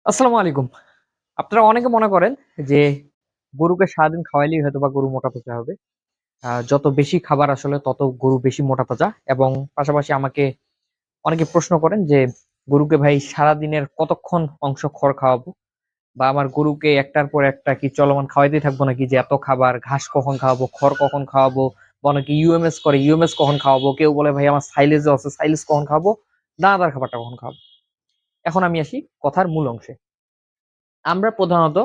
আসসালামু আলাইকুম। আপনারা অনেকে মনে করেন যে গরুকে সারাদিন খাওয়াইলেই হয়তোবা গরু মোটা-তাজা হবে। যত বেশি খাবার আসলে তত গরু বেশি মোটা-তাজা এবং পাশাপাশি আমাকে অনেকে প্রশ্ন করেন যে গরুকে ভাই সারাদিনের কতক্ষণ অংশ খড় খাওয়াবো? বা আমার গরুকে একটার পর একটা কি চলমান খাওয়াইতেই থাকবো নাকি যে এত খাবার, ঘাস কখন খাওয়াবো, খড় কখন খাওয়াবো? বা অনেকে ইউএমএস করে, ইউএমএস কখন খাওয়াবো? কেউ বলে ভাই আমার সাইলেজও আছে, সাইলেজ কখন খাওয়াবো? দানাদার খাবারটা কখন খাওয়াবো? এখন আমি আসি কথার মূল অংশে। আমরা প্রধানত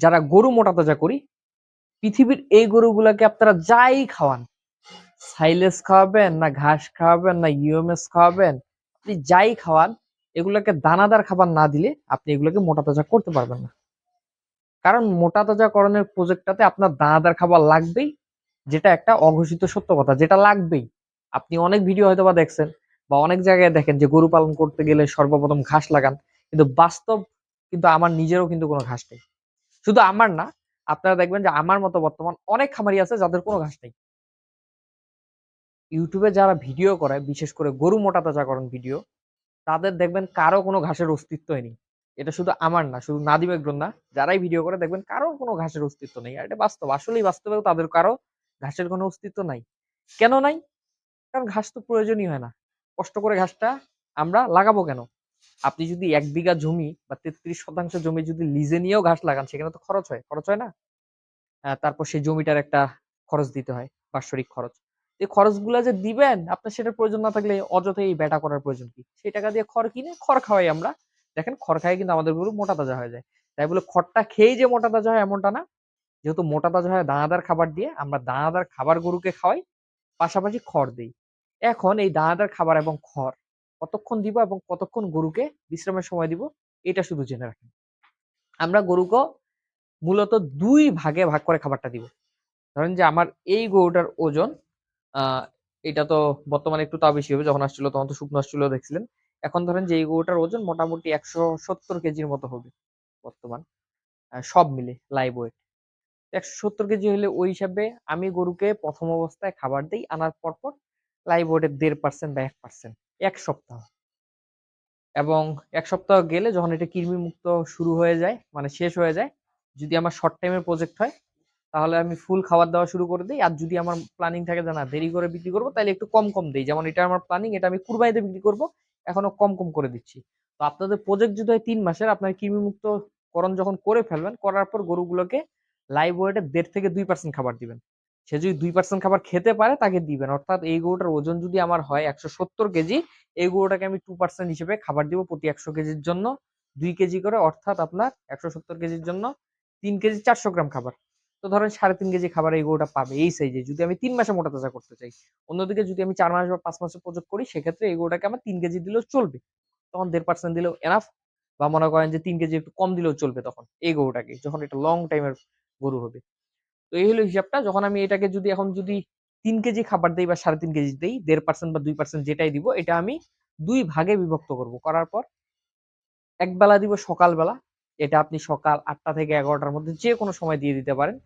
যারা গরু মোটা-তাজা করি, পৃথিবীর এই গরুগুলাকে আপনারা যাই খাওয়ান, সাইলেজ খাওয়াবেন, না ঘাস খাওয়াবেন, না ইউএমএস খাওয়াবেন, আপনি যাই খাওয়ান, এগুলাকে দানাদার খাবার না দিলে আপনি এগুলোকে মোটা-তাজা করতে পারবেন না। কারণ মোটা-তাজাকরণের প্রজেক্টটাতে আপনার দানাদার খাবার লাগবেই, যেটা একটা অঘোষিত সত্য কথা, যেটা লাগবেই। আপনি অনেক ভিডিও হয়তোবা দেখছেন বা অনেক জায়গায় দেখেন যে গরু পালন করতে গেলে সর্বপ্রথম ঘাস লাগান। কিন্তু বাস্তব কিন্তু আমার নিজেরও কিন্তু কোনো ঘাস নেই। শুধু আমার না, আপনারা দেখবেন যে আমার মতো বর্তমান অনেক খামারি আছে যাদের কোনো ঘাস নেই। YouTube এ যারা ভিডিও করে, বিশেষ করে গরু মোটা-তাজাকরণ ভিডিও, তাদের দেখবেন কারো কোনো ঘাসের অস্তিত্বই নেই। এটা শুধু আমার না, শুধু নাদিম একজন না, যারাই ভিডিও করে দেখবেন কারো কোনো ঘাসের অস্তিত্ব নেই। আর এটা বাস্তব। আসলেই বাস্তবেও তাদের কারো ঘাসের কোনো অস্তিত্ব নাই। কেন নাই? কারণ ঘাস তো প্রয়োজনই হয় না। কষ্ট করে ঘাসটা আমরা লাগাবো কেন? আপনি যদি ১ বিঘা জমি বা ৩৩% জমি যদি লিজে নিয়েও ঘাস লাগান, সেখানে তো খরচ হয়। খরচ হয় না? তারপর সেই জমিটার একটা খরচ দিতে হয়, বাৎসরিক খরচ। এই খরচগুলা যে দিবেন, আপনার সেটার প্রয়োজন না থাকলে অযথাই এই ব্যাটা করার প্রয়োজন কি? সেই টাকা দিয়ে খড় কিনে খড় খাওয়াই আমরা। দেখেন খড় খাইয়ে কিন্তু আমাদের গরু মোটা তাজা হয়ে যায়। তাই বলে খড়টা খেয়েই যে মোটা তাজা হয় এমনটা না। যেহেতু মোটা তাজা হয় দানাদার খাবার দিয়ে, আমরা দানাদার খাবার গরুকে খাওয়াই, পাশাপাশি খড় দেই। এখন এই দানাদার খাবার এবং খড় কতক্ষণ দিব এবং কতক্ষণ গরুকে বিশ্রামের সময় দিব, এটা শুধু জেনে রাখেন। আমরা গরুকে মূলত ২ ভাগে ভাগ করে খাবারটা দিব। ধরেন যে আমার এই গরুটার ওজন আ এটা তো বর্তমানে একটু তাও বেশি হবে। যখন আসছিল তখন তো শুকনো আসছিল দেখছিলেন। এখন ধরেন যে এই গরুটার ওজন মোটামুটি ১৭০ কেজির মতো হবে বর্তমান। সব মিলে লাইভ ওয়েট। ১৭০ কেজি হইলে ওই হিসাবে আমি গরুকে ১ম অবস্থায় খাবার দেই। আনার পরপর লাইভ ওয়েটের ১.৫% বা ১% ১ সপ্তাহ। এবং ১ সপ্তাহ গেলে যখন এটা কৃমিমুক্ত শুরু হয়ে যায়, মানে শেষ হয়ে যায়, যদি আমার শর্ট টাইমের প্রজেক্ট হয় তাহলে আমি ফুল খাবার দেওয়া শুরু করে দেই। আর যদি আমার প্ল্যানিং থাকে যে না দেরি করে বিক্রি করব তাইলে একটু কম, কম দেই। যেমন এটা আমার প্ল্যানিং, এটা আমি কুরবানিতে বিক্রি করব। এখনো কম, কম করে দিচ্ছি। তো আপনাদের প্রজেক্ট যদি হয় ৩ মাসের, আপনার কৃমিমুক্তকরণ যখন করে ফেলবেন, করার পর গরুগুলোকে লাইভ ওয়েটে ১.৫ থেকে ২% খাবার দিবেন। সে যদি ২% খাবার খেতে পারে তাকে দিবেন। অর্থাৎ এই গরুটার ওজন যদি আমার হয় ১৭০ কেজি, এই গরুটাকে আমি 2% হিসেবে খাবার দিব প্রতি ১০০ কেজির জন্য ২ কেজি করে, অর্থাৎ আপনার ১৭০ কেজির জন্য ৩ কেজি ৪০০ গ্রাম খাবার। তো ধরেন ৩.৫ কেজি খাবার এই গরুটা পাবে এই সাইজে, যদি আমি ৩ মাসে মোটা তাজা করতে চাই। অন্যদিকে যদি আমি ৪ মাস বা ৫ মাসে প্রজেক্ট করি, সেক্ষেত্রে এই গরুটাকে আমার ৩ কেজি দিলেও চলবে। তখন ১.৫% দিলেও এনাফ, বা মনে করেন যে ৩ কেজি একটু কম দিলেও চলবে তখন এই গরুটাকে, যখন এটা লং টাইমের গরু হবে। তো এই হলো হিসাবটা। যখন আমি এটাকে যদি এখন যদি ৩ কেজি খাবার দেই বা ৩.৫ কেজি দেই, ১.৫% বা ২% যেটাই দিব, এটা আমি ২ ভাগে বিভক্ত করব। করার পর একবেলা দিব সকালবেলা। এটা আপনি সকাল ৮ঃ০০ থেকে ১১ঃ০০ র মধ্যে যেকোনো সময় দিয়ে দিতে পারেন।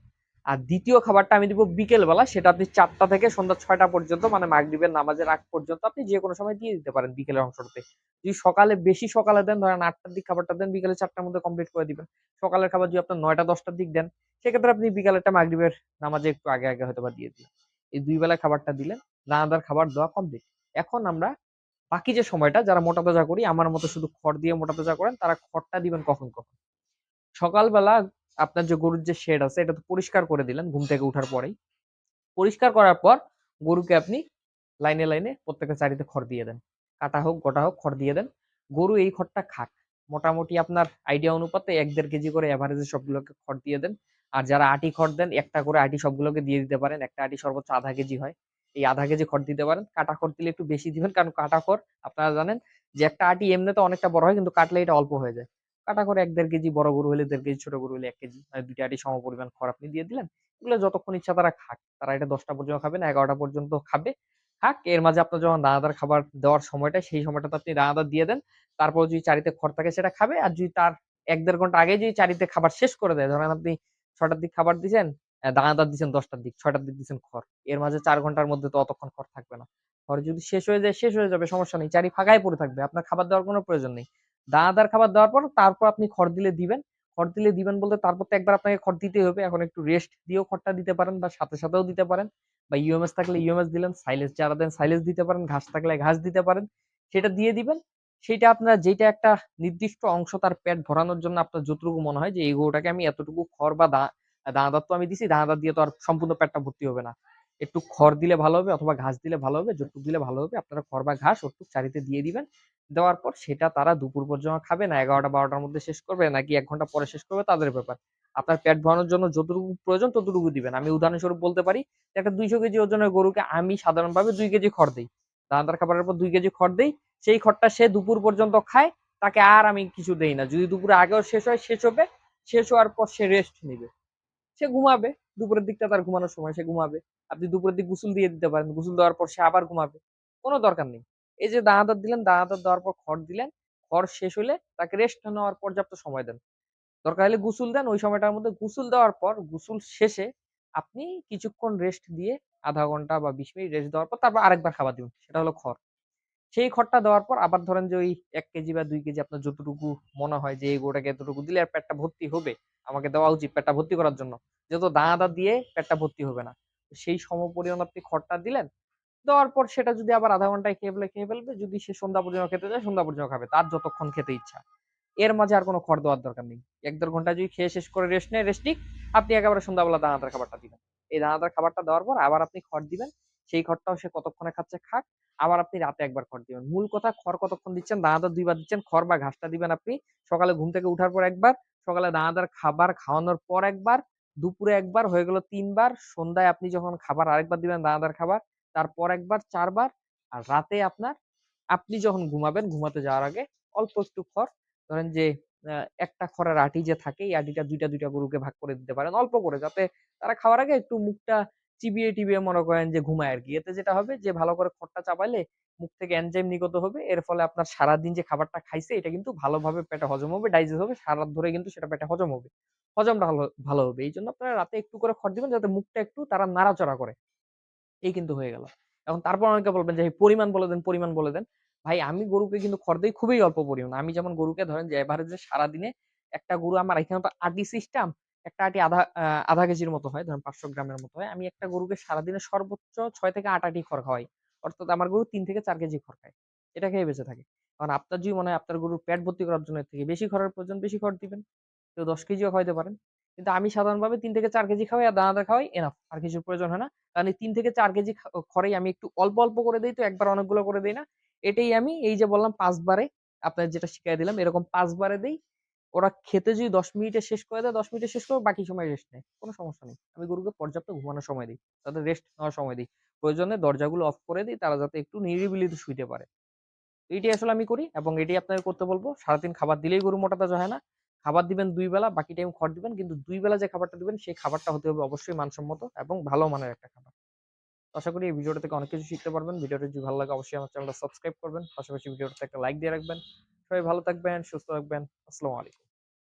আর দ্বিতীয় খাবারটা আমি দিব বিকেলবেলা। সেটা আপনি ৪ঃ০০ থেকে সন্ধ্যা ৬ঃ০০ পর্যন্ত, মানে মাগরিবের নামাজের আগ পর্যন্ত আপনি যেকোনো সময় দিয়ে দিতে পারেন বিকেলের অংশটাতে। যদি সকালে বেশি সকালে দেন, ধরেন ৮ঃ০০ র দিক খাবারটা দেন, বিকেলে ৪ঃ০০ র মধ্যে কমপ্লিট করে দিবেন। সকালের খাবার যদি আপনার ৯ঃ০০-১০ঃ০০ র দিক দেন, সেক্ষেত্রে আপনি বিকালেরটা মাগরিবের নামাজে একটু আগে, আগে হয়তোবা দিয়ে দিলেন। এই ২ বেলায় খাবারটা দিলেন, দানাদার খাবার দেওয়া কমপ্লিট। এখন আমরা বাকি যে সময়টা যারা মোটা-তাজা করি, আমার মতো শুধু খড় দিয়ে মোটা-তাজা করেন, তারা খড়টা দিবেন কখন, কখন? সকালবেলা আপনার যে গরুর যে শেড আছে, এটা তো পরিষ্কার করে দিলেন ঘুম থেকে উঠার পরেই। পরিষ্কার করার পর গরুকে আপনি লাইনে, লাইনে প্রত্যেকটা চারিতে খড় দিয়ে দেন। কাটা হোক, গোটা হোক খড় দিয়ে দেন। গরু এই খড়টা খাক। মোটামুটি আপনার আইডিয়া অনুপাতে ১-১.৫ কেজি করে এভারেজে সবগুলোকে খড় দিয়ে দেন। আর যারা আটি খড় দেন, একটা করে আটি সবগুলোকে দিয়ে দিতে পারেন। একটা আটি সর্বোচ্চ ০.৫ কেজি হয়। এই ০.৫ কেজি খড় দিতে পারেন। কাটা খড় দিলে একটু বেশি দিবেন। কারণ কাটা খড় আপনারা জানেন যে একটা আটি এমনিতে অনেকটা বড় হয়, কিন্তু কাটলে এটা অল্প হয়ে যায়। কাটা খড় ১-১.৫ কেজি, বড় গরু হলে ১.৫ কেজি, ছোট গরু হলে ১ কেজি। মানে ২ টা আটি সমপরিমাণ খড় আপনি দিয়ে দিলেন। এগুলো যতক্ষণ ইচ্ছা তারা খাক। তারা এটা ১০টা পর্যন্ত খাবে না, ১১টা পর্যন্ত খাবে। খাক। এর মাঝে আপনার যখন দানাদার খাবার দেওয়ার সময়টা, সেই সময়টাতে আপনি দানাদার দিয়ে দেন। তারপর যদি চারিতে খড় থাকে সেটা খাবে। আর যদি তার ১-১.৫ ঘন্টা আগে যদি চারিতে খাবার শেষ করে দেয়, ধরেন আপনি ৬টার দিক খাবার দিছেন, দানাদার দিছেন ১০টার দিক, ৬টার দিক দিছেন খড়। এর মাঝে ৪ ঘন্টার মধ্যে তো অতক্ষণ খড় থাকবে না। খড় যদি শেষ হয়ে যায়, শেষ হয়ে যাবে, সমস্যা নেই। চারি ফাঁকাই পড়ে থাকবে। আপনার খাবার দেওয়ার কোনো প্রয়োজন নেই। দানাদার খাবার দেওয়ার পর তারপর আপনি খড় দিলে দিবেন। খড় দিলে দিবেন বলতে তারপর তো একবার আপনাকে খড় দিতেই হবে। এখন একটু রেস্ট দিয়েও খড়টা দিতে পারেন বা সাথে, সাথেও দিতে পারেন বা ইউএমএস থাকলে ইউএমএস দিলেন, সাইলেজ যারা দেন সাইলেজ দিতে পারেন, ঘাস থাকলে ঘাস দিতে পারেন। সেটা দিয়ে দিবেন। সেইটা আপনার যেইটা একটা নির্দিষ্ট অংশ তার পেট ভরানোর জন্য আপনার যতটুকু মনে হয় যে এই গরুটাকে আমি এতটুকু খড় বা দানাদার তো আমি দিছি, দানাদার দিয়ে তো আর সম্পূর্ণ পেটটা ভর্তি হবে না। একটু খড় দিলে ভালো হবে অথবা ঘাস দিলে ভালো হবে, যতটুকু দিলে ভালো হবে আপনারা খড় বা ঘাস ওটুক চারিতে দিয়ে দিবেন। দেওয়ার পর সেটা তারা দুপুর পর্যন্ত খাবে না ১১টা-১২টার মধ্যে শেষ করবে নাকি ১ ঘন্টা পরে শেষ করবে তাদের ব্যাপার। আপনার পেট ভরানোর জন্য যতটুকু প্রয়োজন ততটুকু দিবেন। আমি উদাহরণস্বরূপ বলতে পারি যে একটা ২০০ কেজি ওজনের গরুকে আমি সাধারণভাবে ২ কেজি খড় দেই। দানাদার খাবারের পর ২ কেজি খড় দেই। সেই খড়টা সে দুপুর পর্যন্ত খায়। তাকে আর আমি কিছু দেই না। যদি দুপুরে আগেও শেষ হয় শেষ হবে। শেষ হওয়ার পর সে রেস্ট নিবে। সে ঘুমাবে। দুপুরের দিকটা তার ঘুমানোর সময় সে ঘুমাবে। আপনি দুপুরের দিক গোসল দিয়ে দিতে পারেন। গোসল দেওয়ার পর সে আবার ঘুমাবে। কোন দরকার নেই। এই যে দানাদার দিলেন, দানাদার দেওয়ার পর খড় দিলেন। খড় শেষ হইলে তাকে রেস্ট নেওয়ার পর্যাপ্ত সময় দেন। দরকার হলে গোসল দেন। ওই সময়টার মধ্যে গোসল দেওয়ার পর গোসল শেষে আপনি কিছুক্ষণ রেস্ট দিয়ে ০.৫ ঘন্টা বা ২০ মিনিট রেস্ট দেওয়ার পর তারপর আরেকবার খাবার দিবেন। সেটা হলো খড়। সেই খড়টা দেওয়ার পর আবার ধরেন যে ওই ১ কেজি বা ২ কেজি আপনার যতটুকু মনে হয় যে এই গরুটাকে এতটুকু দিলে আর পেটটা ভর্তি হবে। আমাকে দেওয়া উচিত পেটটা ভর্তি করার জন্য। যেহেতু দানাদার দিয়ে পেটটা ভর্তি হবে না। সেই সমপরিমাণ আপনি খড়টা দিলেন। দেওয়ার পর সেটা যদি আবার ০.৫ ঘন্টায় খেয়ে ফেলে খেয়ে ফেলবে। যদি সে সন্ধ্যা পর্যন্ত খেতে চায় সন্ধ্যা পর্যন্ত খাবে। তার যতক্ষণ খেতে ইচ্ছা। এর মাঝে আর কোন খড় দেওয়ার দরকার নেই। ১-১.৫ ঘন্টা যদি খেয়ে শেষ করে রেস্ট নেয়, রেস্ট নিক। আপনি একেবারে সন্ধ্যাবেলা দানাদার খাবারটা দিবেন। এই দানাদার খাবারটা দেওয়ার পর আবার আপনি খড় দিবেন। সেই খড়টাও সে কতক্ষণে খাচ্ছে খাক। আবার আপনি রাতে একবার খড় দিবেন। মূল কথা খড় কতক্ষণ দিচ্ছেন, দানাদার ২ বার দিচ্ছেন। খড় বা ঘাসটা দিবেন আপনি সকালে ঘুম থেকে উঠার পর একবার, সকালে দানাদার খাবার খাওয়ানোর পর একবার, দুপুরে একবার হয়ে গেল ৩ বার। সন্ধ্যায় আপনি যখন খাবার আরেকবার দিবেন দানাদার খাবার, তারপর একবার ৪ বার। আর রাতে আপনি যখন ঘুমাবেন, ঘুমাতে যাওয়ার আগে অল্প একটু খড় ধরেন যে একটা খড়ের আটি যে থাকে এই আটিটা ২ টা ২ টা গরুকে ভাগ করে দিতে পারেন অল্প করে। যাতে তারা খাওয়ার আগে একটু মুখটা চিবিয়ে-টিবিয়ে মনে করেন যে ঘুমায় আরকি। এতে যেটা হবে যে ভালো করে খড়টা চাবাইলে মুখ থেকে এনজাইম নির্গত হবে। এর ফলে আপনার সারাদিন যে খাবারটা খাইছে এটা কিন্তু ভালোভাবে পেটে হজম হবে, ডাইজেস্ট হবে। সারা রাত ধরে কিন্তু সেটা পেটে হজম হবে। হজমটা ভালো হবে। এইজন্য আপনারা রাতে একটু করে খড় দিবেন যাতে মুখটা একটু তারা নাড়াচড়া করে। এই কিন্তু হয়ে গেল। এখন তারপর অনেকে বলবেন যে, "পরিমাণ বলে দেন, পরিমাণ বলে দেন।" ভাই আমি গরুকে কিন্তু খড় দেই খুবই অল্প পরিমাণ। আমি যেমন গরুকে ধরেন যে এভারেজে সারাদিনে একটা গরু আমার এখানে তো আটি সিস্টেম, একটা আটি ০.৫ কেজির মতো হয়। ধরেন ৫০০ গ্রামের মতো হয়। আমি একটা গরুকে সারাদিনে সর্বোচ্চ ৬ থেকে ৮ আটি খড় খাওয়াই। অর্থাৎ আমার গরু ৩ থেকে ৪ কেজি খড় খায়। এটা খেয়ে বেঁচে থাকে। কারণ আপনার যদি মনে হয় আপনার গরুর পেট ভর্তি করার জন্য এর থেকে বেশি খড়ের প্রয়োজন, বেশি খড় দিবেন। কেউ ১০ কেজিও খাওয়াইতে পারেন। কিন্তু আমি সাধারণভাবে ৩ থেকে ৪ কেজি খাওয়াই আর দানাদার খাওয়াই এনাফ। আর কিছুর প্রয়োজন হয় না। কারণ এই ৩ থেকে ৪ কেজি খড়েই আমি একটু অল্প, অল্প করে দেই তো একবার অনেকগুলো করে দেই না। এটাই আমি এই যে বললাম ৫ বারে আপনার যেটা শিখাই দিলাম এরকম ৫ বারে দেই। ওরা খেতে যদি ১০ মিনিটে শেষ করে দেয় ১০ মিনিটে শেষ করবে বাকি সময় রেস্ট নেয়। কোন সমস্যা নেই। আমি গরুকে পর্যাপ্ত ঘুমানোর সময় দেই। তাদের রেস্ট নেওয়ার সময় দেই। প্রয়োজনে দরজাগুলো অফ করে দেই তারা যাতে একটু নিরিবিলিতে শুইতে পারে। এইটাই আসলে আমি করি এবং এটাই আপনাকে করতে বলব। সারাদিন খাবার দিলেই গরু মোটা তাজা হয় না। খাবার দিবেন ২ বেলা, বাকি টাইম খড় দিবেন। কিন্তু ২ বেলা যে খাবারটা দিবেন সেই খাবারটা হতে হবে অবশ্যই মানসম্মত এবং ভালো মানের একটা খাবার। তো আশা করি এই ভিডিওটা থেকে অনেক কিছু শিখতে পারবেন। ভিডিওটা যদি ভালো লাগে অবশ্যই আমার চ্যানেলটা সাবস্ক্রাইব করবেন। পাশাপাশি ভিডিওটাতে একটা লাইক দিয়ে রাখবেন। সবাই ভালো থাকবেন, সুস্থ থাকবেন। আসসালামু আলাইকুম।